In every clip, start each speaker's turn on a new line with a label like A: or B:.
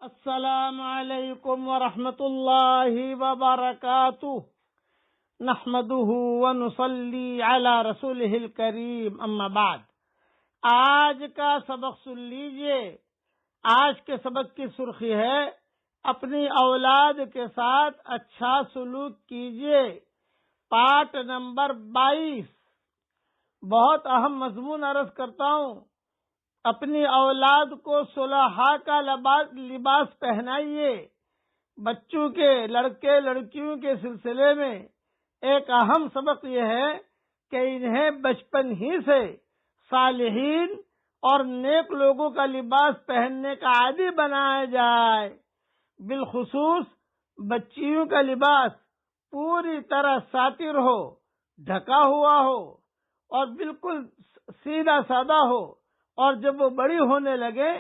A: السلام علیکم ورحمۃ اللہ وبرکاتہ نحمده ونصلی علی رسولہ الکریم اما بعد۔ آج کا سبق سن لیجئے۔ آج کے سبق کی سرخی ہے اپنی اولاد کے ساتھ اچھا سلوک کیجئے، پارٹ نمبر 22۔ بہت اہم مضمون عرض کرتا ہوں۔ اپنی اولاد کو صلحاء کا لباس پہنائیے۔ بچوں کے لڑکے لڑکیوں کے سلسلے میں ایک اہم سبق یہ ہے کہ انہیں بچپن ہی سے صالحین اور نیک لوگوں کا لباس پہننے کا عادی بنایا جائے۔ بالخصوص بچیوں کا لباس پوری طرح ساتر ہو، ڈھکا ہوا ہو اور بالکل سیدھا سادہ ہو، اور جب وہ بڑی ہونے لگے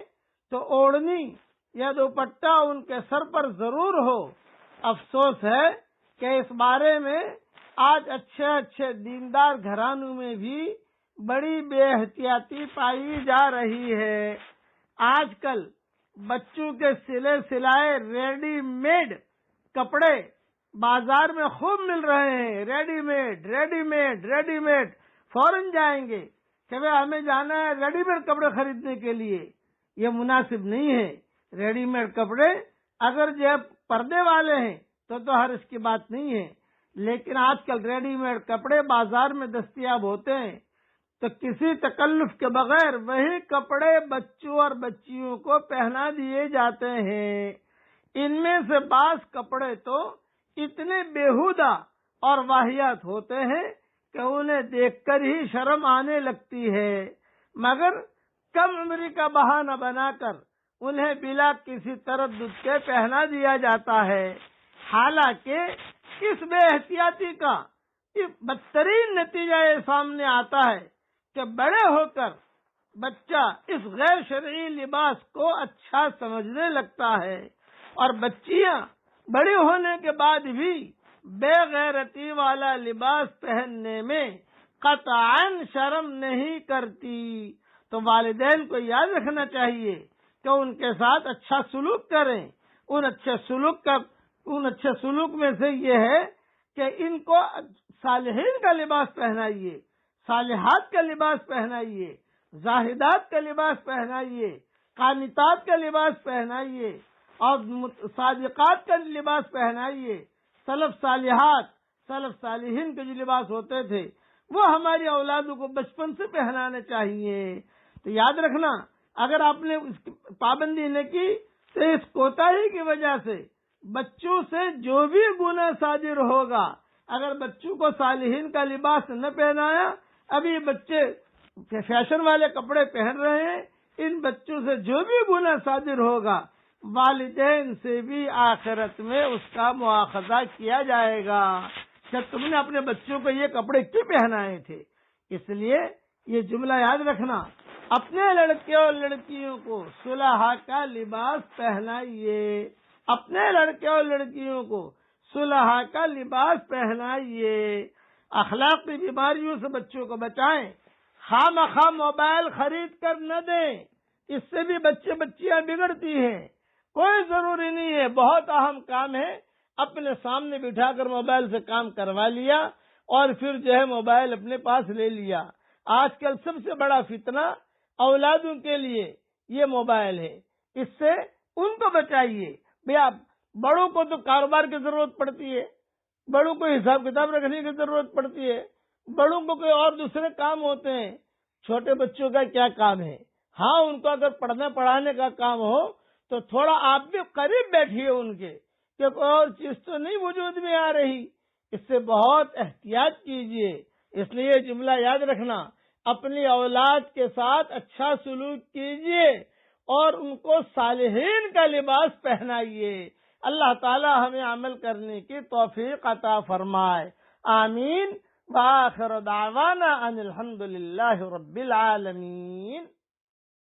A: تو اوڑھنی یا دوپٹہ ان کے سر پر ضرور ہو۔ افسوس ہے کہ اس بارے میں آج اچھے دیندار گھرانوں میں بھی بڑی بے احتیاطی پائی جا رہی ہے۔ آج کل بچوں کے سلائے ریڈی میڈ کپڑے بازار میں خوب مل رہے ہیں۔ ریڈی میڈ فوراً جائیں گے کہ ہمیں جانا ہے ریڈی میڈ کپڑے خریدنے کے لیے۔ یہ مناسب نہیں ہے۔ ریڈی میڈ کپڑے اگر جو پردے والے ہیں تو ہر اس کی بات نہیں ہے، لیکن آج کل ریڈی میڈ کپڑے بازار میں دستیاب ہوتے ہیں تو کسی تکلف کے بغیر وہی کپڑے بچوں اور بچیوں کو پہنا دیے جاتے ہیں۔ ان میں سے بعض کپڑے تو اتنے بیہودہ اور واہیات ہوتے ہیں کہ انہیں دیکھ کر ہی شرم آنے لگتی ہے، مگر کم عمری کا بہانہ بنا کر انہیں بلا کسی تردد کے پہنا دیا جاتا ہے۔ حالانکہ اس بے احتیاطی کا بدترین نتیجہ یہ سامنے آتا ہے کہ بڑے ہو کر بچہ اس غیر شرعی لباس کو اچھا سمجھنے لگتا ہے، اور بچیاں بڑی ہونے کے بعد بھی بے غیرتی والا لباس پہننے میں قطعاً شرم نہیں کرتی۔ تو والدین کو یاد رکھنا چاہیے کہ ان کے ساتھ اچھا سلوک کریں۔ ان اچھے سلوک میں سے یہ ہے کہ ان کو صالحین کا لباس پہنائیے، صالحات کا لباس پہنائیے، زاہدات کا لباس پہنائیے، قانتات کا لباس پہنائیے، اور صادقات کا لباس پہنائیے۔ سلف صالحین کے جو لباس ہوتے تھے وہ ہماری اولادوں کو بچپن سے پہنانے چاہیے۔ تو یاد رکھنا، اگر آپ نے اس کی پابندی نہ کی تو اس کوتاہی کی وجہ سے بچوں سے جو بھی گناہ صادر ہوگا، اگر بچوں کو صالحین کا لباس نہ پہنایا، ابھی بچے فیشن والے کپڑے پہن رہے ہیں، ان بچوں سے جو بھی گناہ صادر ہوگا والدین سے بھی آخرت میں اس کا مواخذہ کیا جائے گا کہ تم نے اپنے بچوں کو یہ کپڑے کیوں پہنائے تھے۔ اس لیے یہ جملہ یاد رکھنا، اپنے لڑکے اور لڑکیوں کو صلحاء کا لباس پہنائیے، اپنے لڑکے اور لڑکیوں کو صلحاء کا لباس پہنائیے۔ اخلاقی بیماریوں سے بچوں کو بچائیں۔ خواہ موبائل خرید کر نہ دیں، اس سے بھی بچیاں بگڑتی ہیں۔ کوئی ضروری نہیں ہے، بہت اہم کام ہے، اپنے سامنے بٹھا کر موبائل سے کام کروا لیا اور پھر جو ہے موبائل اپنے پاس لے لیا۔ آج کل سب سے بڑا فتنہ اولادوں کے لیے یہ موبائل ہے، اس سے ان کو بچائیے۔ بھیا بڑوں کو تو کاروبار کی ضرورت پڑتی ہے، بڑوں کو حساب کتاب رکھنے کی ضرورت پڑتی ہے، بڑوں کو کوئی اور دوسرے کام ہوتے ہیں، چھوٹے بچوں کا کیا کام ہے؟ ہاں، ان کو اگر پڑھانے کا کام ہو تو تھوڑا آپ بھی قریب بیٹھیے ان کے، کہ کوئی اور چیز تو نہیں وجود میں آ رہی۔ اس سے بہت احتیاط کیجیے۔ اس لیے جملہ یاد رکھنا، اپنی اولاد کے ساتھ اچھا سلوک کیجیے اور ان کو صالحین کا لباس پہنائیے۔ اللہ تعالی ہمیں عمل کرنے کی توفیق عطا فرمائے۔ آمین۔ وآخر دعوانا ان الحمد للہ رب العالمین۔